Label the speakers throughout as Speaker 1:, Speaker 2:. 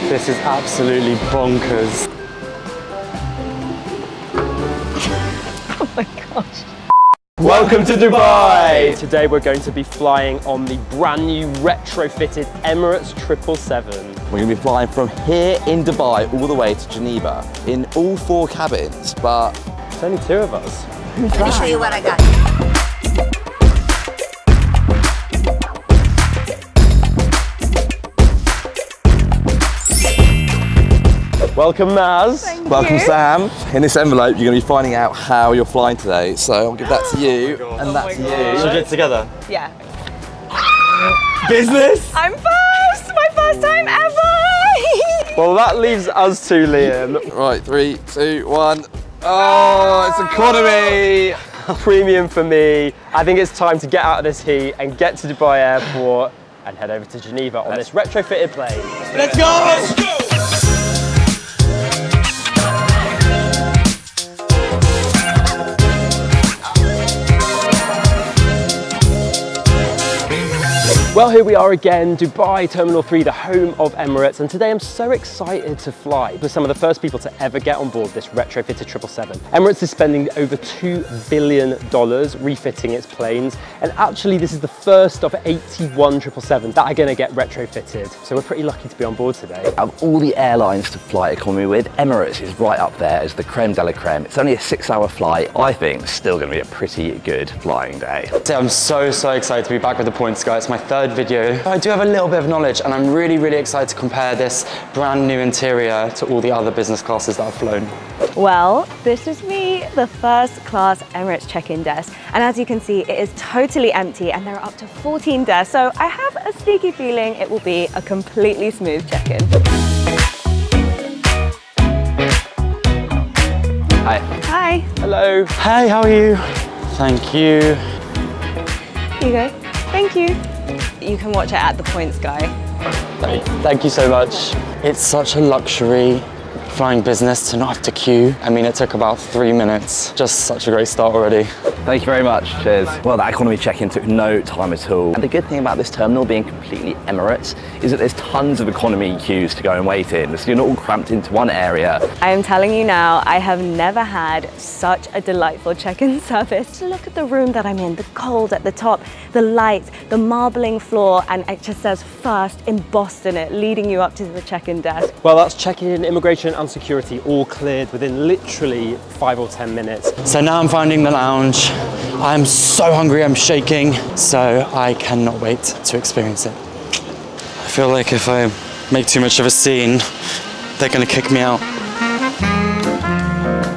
Speaker 1: This is absolutely bonkers.
Speaker 2: Oh my gosh.
Speaker 1: Welcome to Dubai! Today we're going to be flying on the brand new retrofitted Emirates 777.
Speaker 3: We're going to be flying from here in Dubai all the way to Geneva in all 4 cabins, but
Speaker 1: There's only 2 of us.
Speaker 2: Let me show you what I got.
Speaker 1: Welcome, Maz.
Speaker 3: welcome Sam. In this envelope you're going to be finding out how you're flying today, so I'll give that to you and that to
Speaker 1: Should we
Speaker 3: you.
Speaker 1: do it together?
Speaker 2: Yeah.
Speaker 1: Business!
Speaker 2: I'm first! My first time ever!
Speaker 1: Well, that leaves us 2, Liam.
Speaker 3: Right, 3, 2, 1. Oh, it's economy!
Speaker 1: Premium for me. I think it's time to get out of this heat and get to Dubai Airport and head over to Geneva on this retrofitted plane.
Speaker 3: Let's go!
Speaker 1: Well, here we are again, Dubai Terminal 3, the home of Emirates, and today I'm so excited to fly. We're some of the first people to ever get on board this retrofitted 777. Emirates is spending over $2 billion refitting its planes, and actually this is the first of 81 777s that are going to get retrofitted, so we're pretty lucky to be on board today.
Speaker 3: Out of all the airlines to fly economy with, Emirates is right up there as the creme de la creme. It's only a 6-hour flight. I think it's still going to be a pretty good flying day.
Speaker 4: I'm so excited to be back with the points, guys. It's my 3rd video. I do have a little bit of knowledge and I'm really excited to compare this brand new interior to all the other business classes that I've flown.
Speaker 2: Well, this is me, the first class Emirates check-in desk. And as you can see, it is totally empty and there are up to 14 desks. So I have a sneaky feeling it will be a completely smooth check-in.
Speaker 4: Hi.
Speaker 2: Hi.
Speaker 1: Hello.
Speaker 4: Hey, how are you? Thank you.
Speaker 2: Here you go. Thank you. You can watch it at the points, guy.
Speaker 4: Thank you so much. It's such a luxury flying business to not have to queue. I mean, it took about 3 minutes. Just such a great start already.
Speaker 3: Thank you very much. Cheers. Well, that economy check-in took no time at all. And the good thing about this terminal being completely Emirates is that there's tons of economy queues to go and wait in, so you're not all cramped into one area.
Speaker 2: I am telling you now, I have never had such a delightful check-in service. Look at the room that I'm in, the gold at the top, the lights, the marbling floor, and it just says first embossed in it, leading you up to the check-in desk.
Speaker 1: Well, that's check-in, immigration and security all cleared within literally 5 or 10 minutes.
Speaker 4: So now I'm finding the lounge. I'm so hungry, I'm shaking, so I cannot wait to experience it. I feel like if I make too much of a scene, they're gonna kick me out.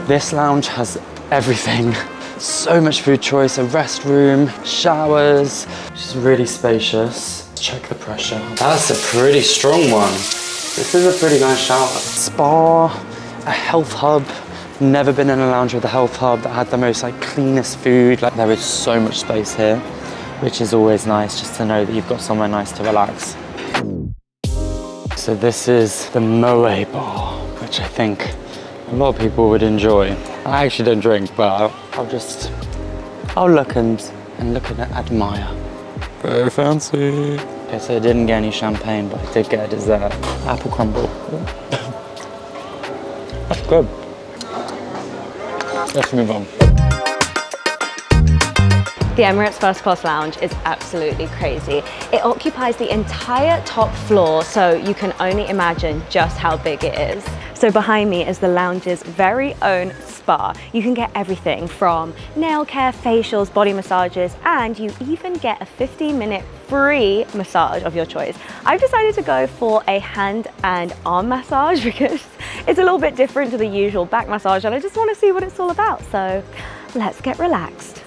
Speaker 4: This lounge has everything. So much food choice, a restroom, showers, just really spacious. Check the pressure. That's a pretty strong one. This is a pretty nice shower. Spa, a health hub. Never been in a lounge with a health hub that had the most cleanest food. There is so much space here, which is always nice just to know that you've got somewhere nice to relax. So this is the Moe bar, which I think a lot of people would enjoy. I actually don't drink, but I'll look and look and admire. Very fancy. Okay, so I didn't get any champagne, but I did get a dessert. Apple crumble. That's good. Let's move on.
Speaker 2: The Emirates First Class Lounge is absolutely crazy. It occupies the entire top floor, so you can only imagine just how big it is. So behind me is the lounge's very own spa. You can get everything from nail care, facials, body massages, and you even get a 15-minute free massage of your choice. I've decided to go for a hand and arm massage because it's a little bit different to the usual back massage and I just want to see what it's all about. So let's get relaxed.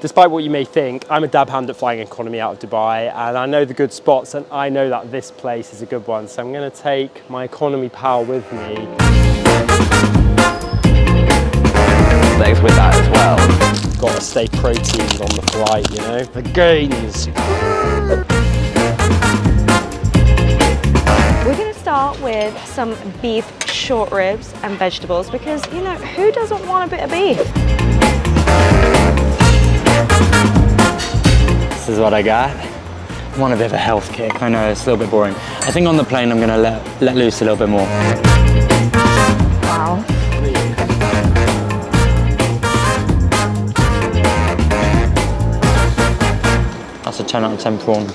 Speaker 1: Despite what you may think, I'm a dab hand at flying economy out of Dubai, and I know the good spots, and I know that this place is a good one, so I'm going to take my economy pal with me.
Speaker 3: Thanks with that as well.
Speaker 1: Got to stay protein on the flight, you know? The gains.
Speaker 2: We're going to start with some beef short ribs and vegetables because, you know, who doesn't want a bit of beef?
Speaker 4: This is what I got. want a bit of a health kick. I know, it's a little bit boring. I think on the plane I'm gonna let loose a little bit more.
Speaker 2: Wow.
Speaker 4: That's a 10 out of 10 prawn.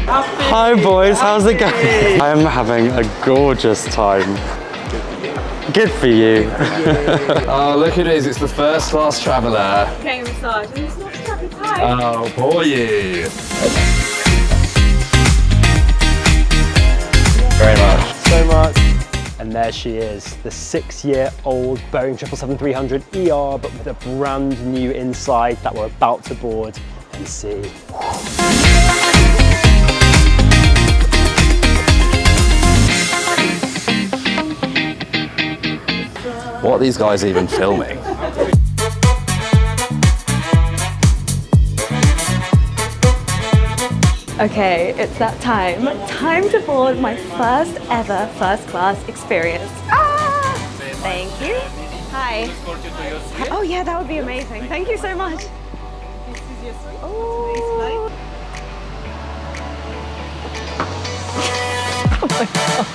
Speaker 4: Hi boys, how's it going? I'm having a gorgeous time. Good for you.
Speaker 3: Oh, look at it, it's the first class traveller.
Speaker 2: Getting a massage, and it's not strappy tight.
Speaker 3: Oh, poor you. Very much.
Speaker 1: So much. And there she is, the 6-year-old Boeing 777-300ER, but with a brand new inside that we're about to board and see.
Speaker 3: What are these guys even filming?
Speaker 2: Okay, it's that time. Time to board my first ever first class experience. Ah! Thank you. Hi. Oh yeah, that would be amazing. Thank you so much. Oh, oh my gosh.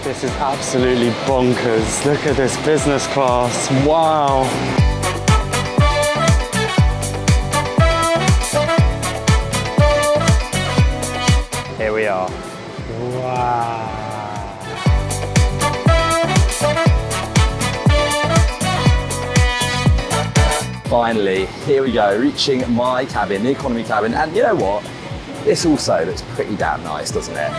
Speaker 4: This is absolutely bonkers. Look at this business class. Wow.
Speaker 1: Here we are. Wow.
Speaker 3: Finally, here we go, reaching my cabin, the economy cabin, and you know what? This also looks pretty damn nice, doesn't it?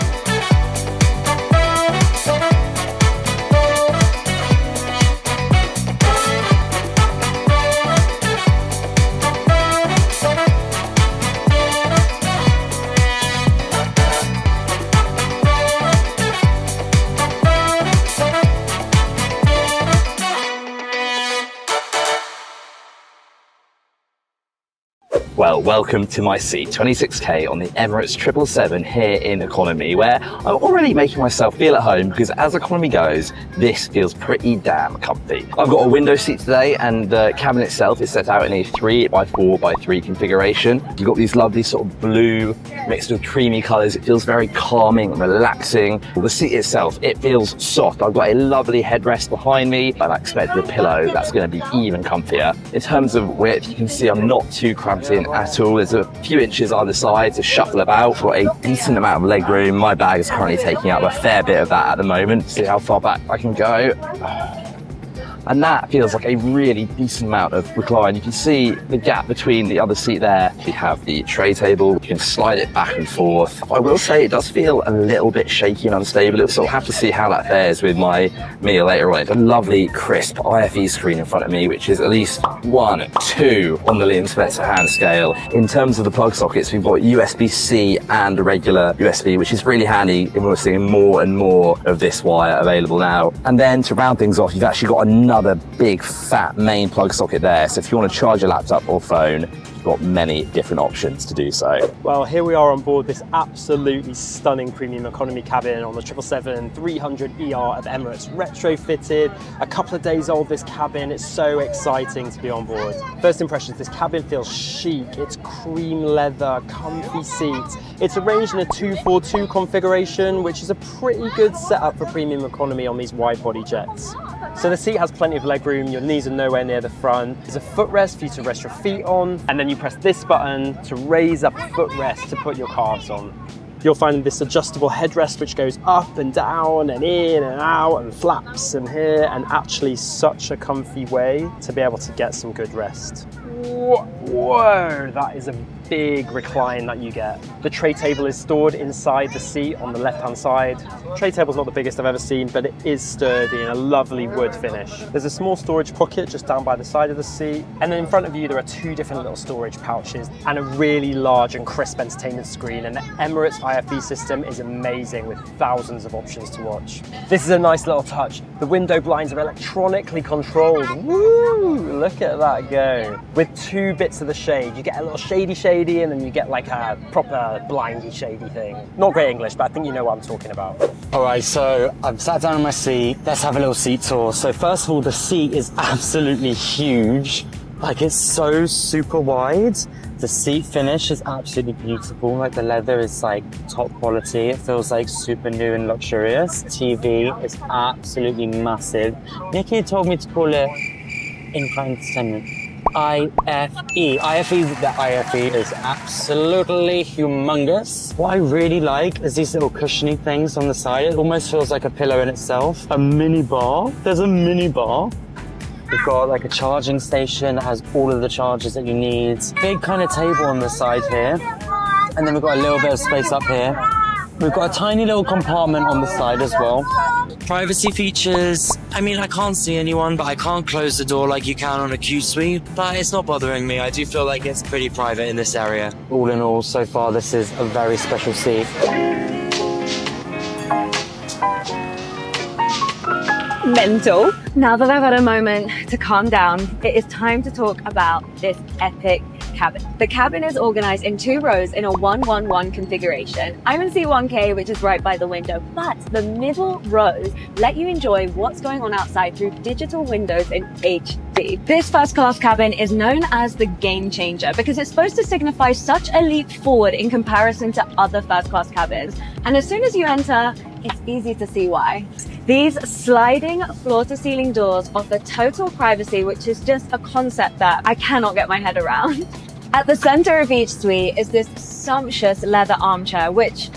Speaker 3: Well, welcome to my seat, 26K on the Emirates 777 here in economy, where I'm already making myself feel at home because as economy goes, this feels pretty damn comfy. I've got a window seat today and the cabin itself is set out in a 3x4x3 configuration. You've got these lovely sort of blue mixed with creamy colours. It feels very calming and relaxing. The seat itself, it feels soft. I've got a lovely headrest behind me and I expect the pillow that's going to be even comfier. In terms of width, you can see I'm not too cramped in at all. There's a few inches either side to shuffle about. Got a decent amount of leg room. My bag is currently taking up a fair bit of that at the moment. See how far back I can go. And that feels like a really decent amount of recline. You can see the gap between the other seat there. We have the tray table. You can slide it back and forth. I will say it does feel a little bit shaky and unstable. So I'll have to see how that fares with my meal later on. It's a lovely crisp IFE screen in front of me, which is at least 1, 2 on the Lee & Spencer hand scale. In terms of the plug sockets, we've got USB-C and a regular USB, which is really handy. And we're seeing more and more of this wire available now. And then to round things off, you've actually got another big fat main plug socket there. So if you want to charge your laptop or phone, you've got many different options to do so.
Speaker 1: Well, here we are on board this absolutely stunning premium economy cabin on the 777-300ER of Emirates, retrofitted, a couple of days old this cabin. It's so exciting to be on board. First impressions, this cabin feels chic. It's cream leather, comfy seats. It's arranged in a 242 configuration, which is a pretty good setup for premium economy on these wide body jets. So the seat has plenty of leg room, your knees are nowhere near the front. There's a footrest for you to rest your feet on, and then you press this button to raise up a footrest to put your calves on. You'll find this adjustable headrest which goes up and down and in and out and flaps and here, and actually such a comfy way to be able to get some good rest. Whoa, that is a big recline that you get. The tray table is stored inside the seat on the left-hand side. Tray table's not the biggest I've ever seen, but it is sturdy and a lovely wood finish. There's a small storage pocket just down by the side of the seat, and then in front of you there are 2 different little storage pouches and a really large and crisp entertainment screen, and the Emirates IFE system is amazing with thousands of options to watch. This is a nice little touch. The window blinds are electronically controlled. Woo! Look at that go. With 2 bits of the shade, you get a little shady shade shady, and then you get like a proper blindy shady thing. Not great English, but I think you know what I'm talking about.
Speaker 4: All right, so I've sat down in my seat. Let's have a little seat tour. So first of all, the seat is absolutely huge. Like, it's so super wide. The seat finish is absolutely beautiful. Like, the leather is like top quality. It feels like super new and luxurious. TV is absolutely massive. Nicky told me to call it in-flight entertainment. IFE. The IFE is absolutely humongous. What I really like is these little cushiony things on the side. It almost feels like a pillow in itself. A mini bar. There's a mini bar. We've got like a charging station that has all of the chargers that you need. Big kind of table on the side here. And then we've got a little bit of space up here. We've got a tiny little compartment on the side as well. Privacy features. I mean, I can't see anyone, but I can't close the door like you can on a Q suite. But it's not bothering me. I do feel like it's pretty private in this area. All in all, so far, this is a very special seat.
Speaker 2: Mental. Now that I've had a moment to calm down, it is time to talk about this epic cabin. The cabin is organized in 2 rows in a 1-1-1 configuration. I'm in C1K, which is right by the window, but the middle rows let you enjoy what's going on outside through digital windows in HD. This first class cabin is known as the game changer because it's supposed to signify such a leap forward in comparison to other first class cabins. And as soon as you enter, it's easy to see why. These sliding floor-to-ceiling doors offer total privacy, which is just a concept that I cannot get my head around. At the center of each suite is this sumptuous leather armchair, which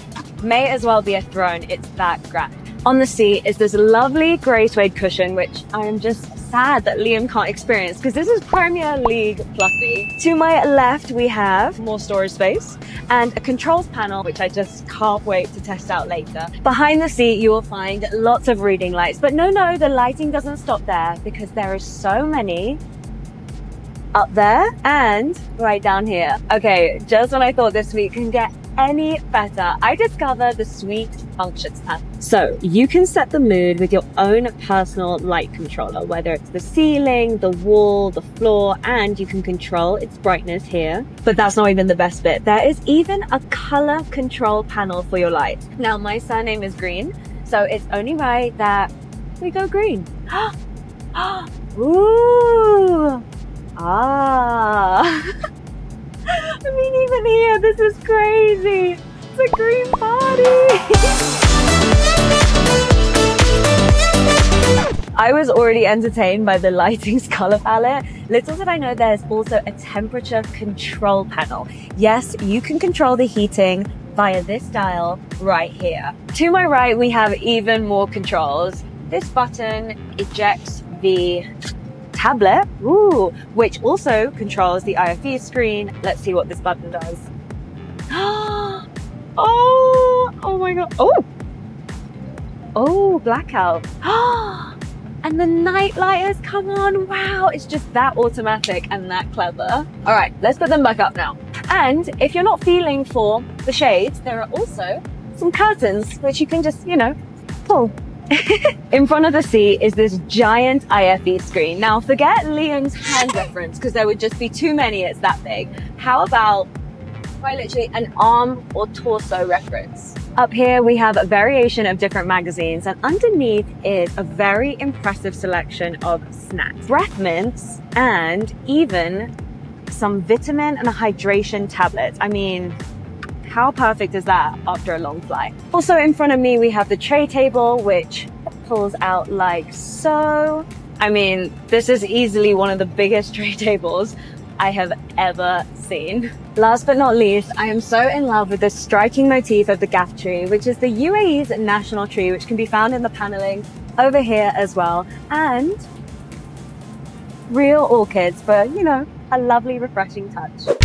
Speaker 2: may as well be a throne, it's that grand. On the seat is this lovely grey suede cushion, which I am just sad that Liam can't experience because this is Premier League fluffy. To my left, we have more storage space and a controls panel, which I just can't wait to test out later. Behind the seat, you will find lots of reading lights, but no, the lighting doesn't stop there because there are so many up there and right down here. Okay, just when I thought this suite can get any better, I discovered the suite functions panel. So you can set the mood with your own personal light controller, whether it's the ceiling, the wall, the floor, and you can control its brightness here. But that's not even the best bit. There is even a color control panel for your light. Now, my surname is Green, so it's only right that we go green. Ooh. Ah. I mean, even here, this is crazy. It's a green party. I was already entertained by the lighting's color palette. Little did I know there's also a temperature control panel. Yes, you can control the heating via this dial right here. To my right, we have even more controls. This button ejects the tablet, which also controls the IFE screen. Let's see what this button does. Oh my god. Oh, blackout. And the night lighters come on. Wow, it's just that automatic and that clever. All right, let's put them back up now. And if you're not feeling for the shades, there are also some curtains, which you can just, pull. In front of the seat is this giant IFE screen. Now, forget Liam's hand reference because there would just be too many, it's that big. How about quite literally an arm or torso reference? Up here, we have a variation of different magazines, and underneath is a very impressive selection of snacks, breath mints, and even some vitamin and hydration tablets. I mean, how perfect is that after a long flight? Also in front of me, we have the tray table, which pulls out like so. I mean, this is easily one of the biggest tray tables I have ever seen. Last but not least, I am so in love with this striking motif of the gaff tree, which is the UAE's national tree, which can be found in the paneling over here as well. And real orchids for, a lovely, refreshing touch.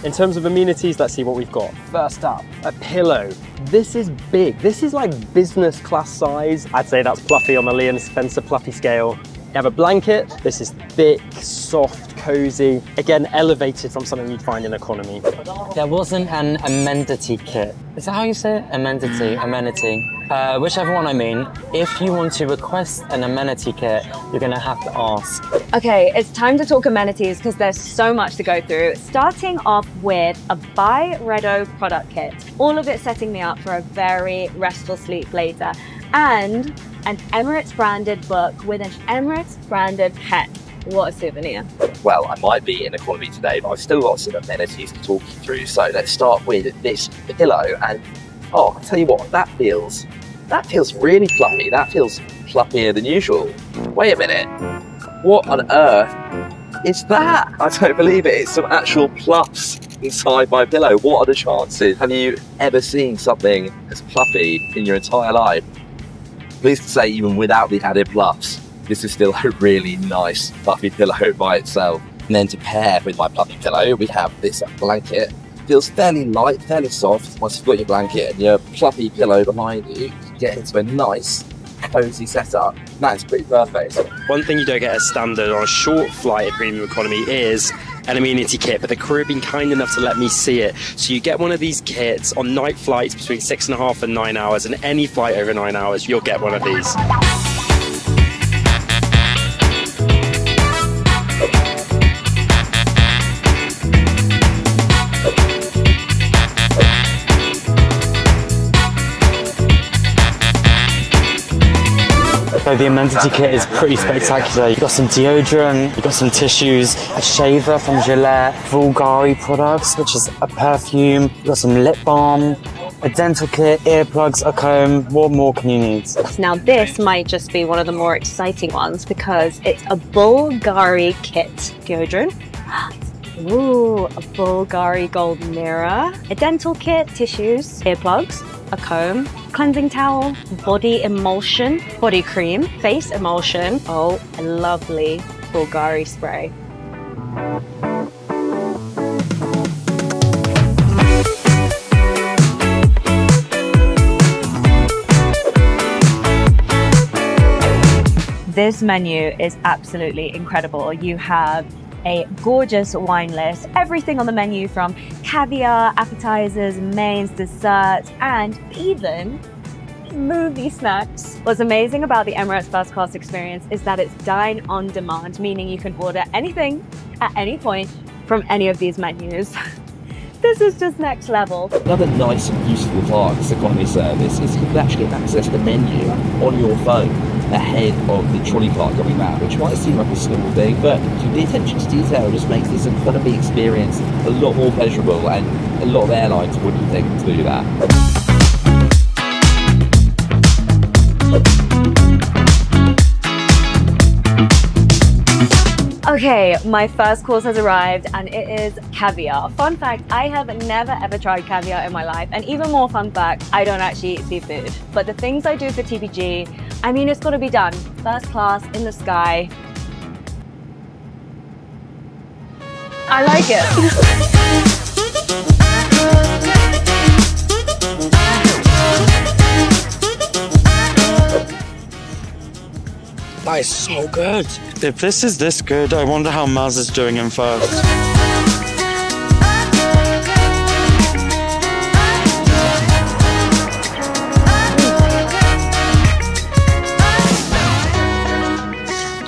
Speaker 1: In terms of amenities, let's see what we've got. First up, a pillow. This is big. This is like business class size. I'd say that's fluffy on the Liam Spencer fluffy scale. You have a blanket. This is thick, soft, cozy. Again, elevated from something you'd find in economy.
Speaker 4: There wasn't an amenity kit. Is that how you say it? Amenity. Whichever one I mean. If you want to request an amenity kit, you're gonna have to ask.
Speaker 2: Okay, it's time to talk amenities because there's so much to go through. Starting off with a Byredo product kit. All of it setting me up for a very restful sleep later. And an Emirates branded book with an Emirates branded pen. What a souvenir.
Speaker 3: Well, I might be in economy today, but I've still got some amenities to talk you through. So let's start with this pillow. And oh, I'll tell you what, that feels really fluffy. That feels fluffier than usual. Wait a minute. What on earth is that? I don't believe it. It's some actual pluffs inside my pillow. What are the chances? Have you ever seen something as fluffy in your entire life? Pleased to say, even without the added pluffs, this is still a really nice fluffy pillow by itself. And then to pair with my fluffy pillow, we have this blanket. Feels fairly light, fairly soft. Once you've got your blanket and your fluffy pillow behind you, you get into a nice, cozy setup. That's pretty perfect.
Speaker 1: One thing you don't get as standard on a short flight in premium economy is an amenity kit, but the crew have been kind enough to let me see it. So you get one of these kits on night flights between 6.5 and 9 hours, and any flight over 9 hours, you'll get one of these.
Speaker 4: So the amenity kit is pretty spectacular. You've got some deodorant, you've got some tissues, a shaver from Gillette, Bulgari products, which is a perfume, you've got some lip balm, a dental kit, earplugs, a comb. What more can you need?
Speaker 2: Now this might just be one of the more exciting ones because it's a Bulgari kit. Deodorant. Ooh, a Bulgari gold mirror, a dental kit, tissues, earplugs, a comb, cleansing towel, body emulsion, body cream, face emulsion, oh, a lovely Bulgari spray. This menu is absolutely incredible. You have a gorgeous wine list, everything on the menu from caviar, appetizers, mains, desserts, and even movie snacks. What's amazing about the Emirates first class experience is that it's dine on demand, meaning you can order anything at any point from any of these menus. This is just next level.
Speaker 3: Another nice and useful part of this economy service is you can actually access the menu on your phone ahead of the trolley car coming back, which might seem like a small thing, but the attention to detail just makes this economy experience a lot more pleasurable, and a lot of airlines wouldn't think to do that.
Speaker 2: Okay, my first course has arrived and it is caviar. Fun fact, I have never ever tried caviar in my life, and even more fun fact, I don't actually eat seafood. But the things I do for TPG, I mean, it's got to be done. First class, in the sky. I like it.
Speaker 4: That is so good. If this is this good, I wonder how Maz is doing in first.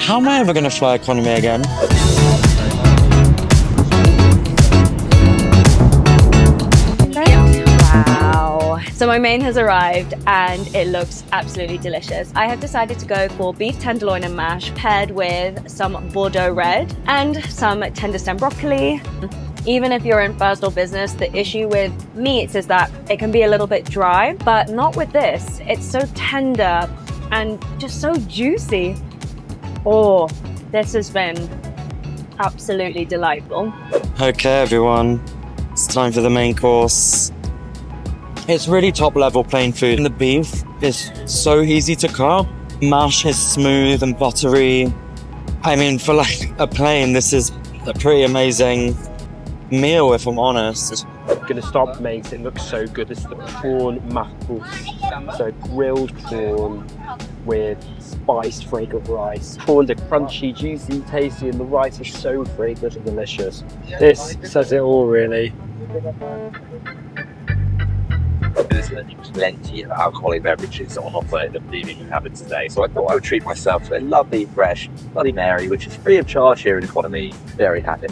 Speaker 4: How am I ever going to fly economy again?
Speaker 2: Wow. So my main has arrived and it looks absolutely delicious. I have decided to go for beef tenderloin and mash paired with some Bordeaux red and some tender stem broccoli. Even if you're in first or business, the issue with meats is that it can be a little bit dry, but not with this. It's so tender and just so juicy. Oh, this has been absolutely delightful.
Speaker 4: Okay, everyone, it's time for the main course. It's really top level plain food. And the beef is so easy to cook. Mash is smooth and buttery. I mean, for like a plain, this is a pretty amazing meal, if I'm honest.
Speaker 1: I'm gonna stop, mate. It looks so good. This is the prawn mahbous, so grilled prawn. with spiced, fragrant rice. Prawns are crunchy, juicy, tasty, and the rice is so fragrant and delicious. This says it all, really.
Speaker 3: There's plenty of alcoholic beverages on offer in the evening we have it today, so I thought I would treat myself to a lovely, fresh Bloody Mary, which is free of charge here in economy. Very happy.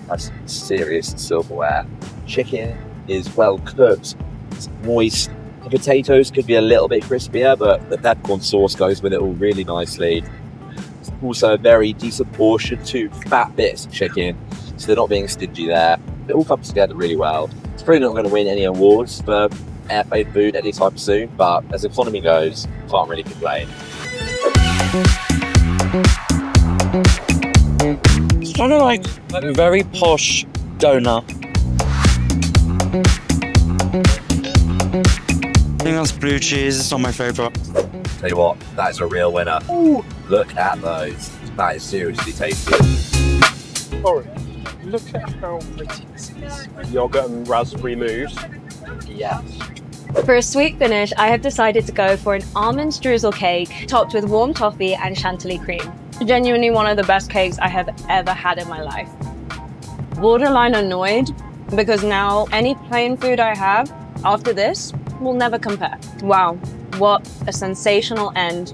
Speaker 3: That's serious silverware. Chicken is well cooked, it's moist. The potatoes could be a little bit crispier, but the peppercorn sauce goes with it all really nicely. It's also a very decent portion, 2 fat bits of chicken, so they're not being stingy there. It all comes together really well. It's probably not going to win any awards for airplane food anytime soon, but as economy goes, can't really complain.
Speaker 4: It's kind of like a very posh donut. I think that's blue cheese, it's not my favourite.
Speaker 3: Tell you what, that is a real winner. Ooh, look at those. That is seriously tasty.
Speaker 1: Sorry, look at how pretty this is. Yogurt and raspberry mousse. Yes.
Speaker 2: For a sweet finish, I have decided to go for an almond streusel cake topped with warm toffee and chantilly cream. Genuinely one of the best cakes I have ever had in my life. Borderline annoyed because now any plain food I have after this will never compare. Wow, what a sensational end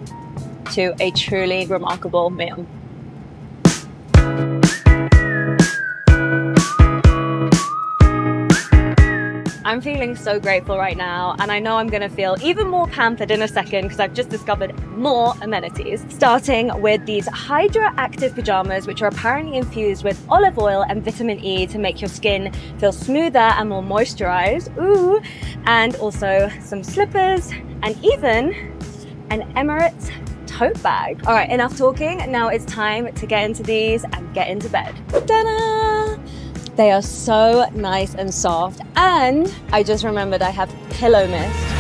Speaker 2: to a truly remarkable meal. I'm feeling so grateful right now, and I know I'm gonna feel even more pampered in a second because I've just discovered more amenities. Starting with these Hydra-Active pajamas, which are apparently infused with olive oil and vitamin E to make your skin feel smoother and more moisturized. Ooh, and also some slippers and even an Emirates tote bag. All right, enough talking. Now it's time to get into these and get into bed. Ta-da! They are so nice and soft, and I just remembered I have pillow mist.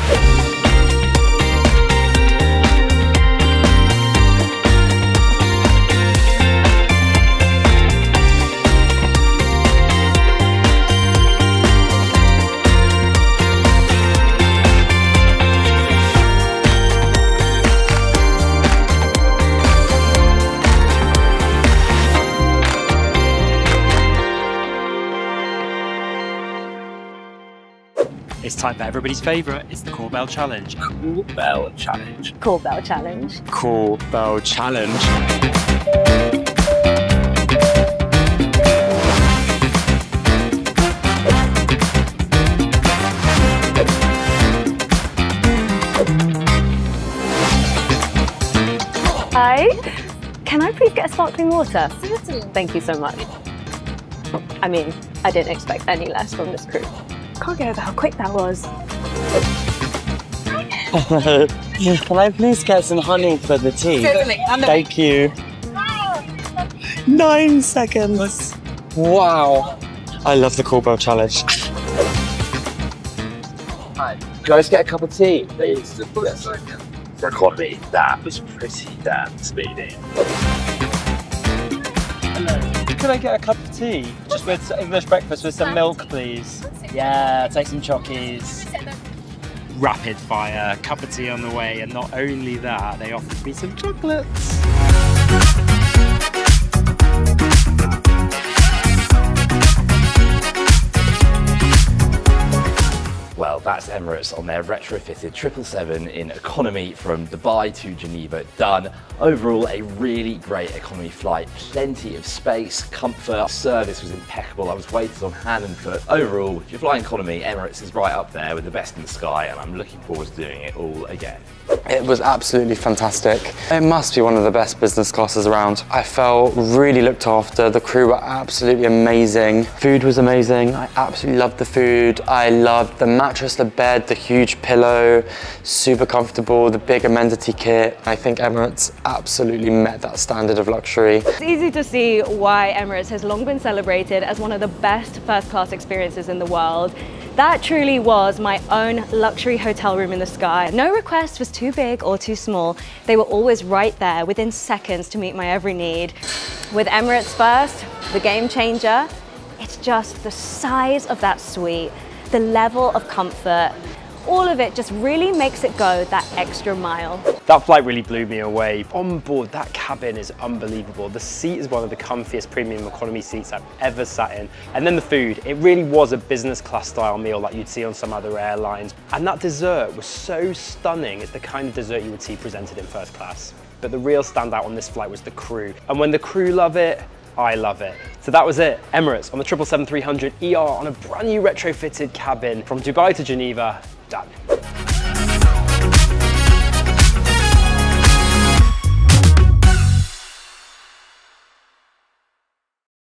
Speaker 5: It's time for everybody's favourite. It's the Call Bell Challenge.
Speaker 3: Call Bell Challenge.
Speaker 2: Call Bell Challenge.
Speaker 5: Call Bell Challenge.
Speaker 2: Hi. Can I please get a sparkling water? Certainly. Thank you so much. I mean, I didn't expect any less from this crew. Can't get over how quick that was.
Speaker 4: Can I please get some honey for the tea?
Speaker 2: Certainly.
Speaker 4: Thank you. 9 seconds. Wow. I love the Call Bell Challenge.
Speaker 3: Hi. Guys, get a cup of tea, please. For economy, that was pretty damn speedy.
Speaker 5: Could I get a cup of tea? Just with English breakfast with some milk, please. Yeah, take some chockies. Rapid fire, cup of tea on the way, and not only that, they offered me some chocolates.
Speaker 3: Well, that's Emirates on their retrofitted 777 in economy from Dubai to Geneva done. Overall, a really great economy flight. Plenty of space, comfort, service was impeccable. I was waited on hand and foot. Overall, if you're flying economy, Emirates is right up there with the best in the sky, and I'm looking forward to doing it all again.
Speaker 4: It was absolutely fantastic. It must be one of the best business classes around. I felt really looked after. The crew were absolutely amazing. Food was amazing. I absolutely loved the food. I loved the mattress, the bed, the huge pillow, super comfortable, the big amenity kit. I think Emirates absolutely met that standard of luxury.
Speaker 2: It's easy to see why Emirates has long been celebrated as one of the best first-class experiences in the world. That truly was my own luxury hotel room in the sky. No request was too big or too small. They were always right there within seconds to meet my every need. With Emirates First, the game changer, it's just the size of that suite, the level of comfort, all of it just really makes it go that extra mile.
Speaker 1: That flight really blew me away. On board, that cabin is unbelievable. The seat is one of the comfiest premium economy seats I've ever sat in. And then the food, it really was a business class style meal like you'd see on some other airlines. And that dessert was so stunning. It's the kind of dessert you would see presented in first class. But the real standout on this flight was the crew. And when the crew love it, I love it. So that was it. Emirates on the 777-300ER on a brand new retrofitted cabin from Dubai to Geneva, done.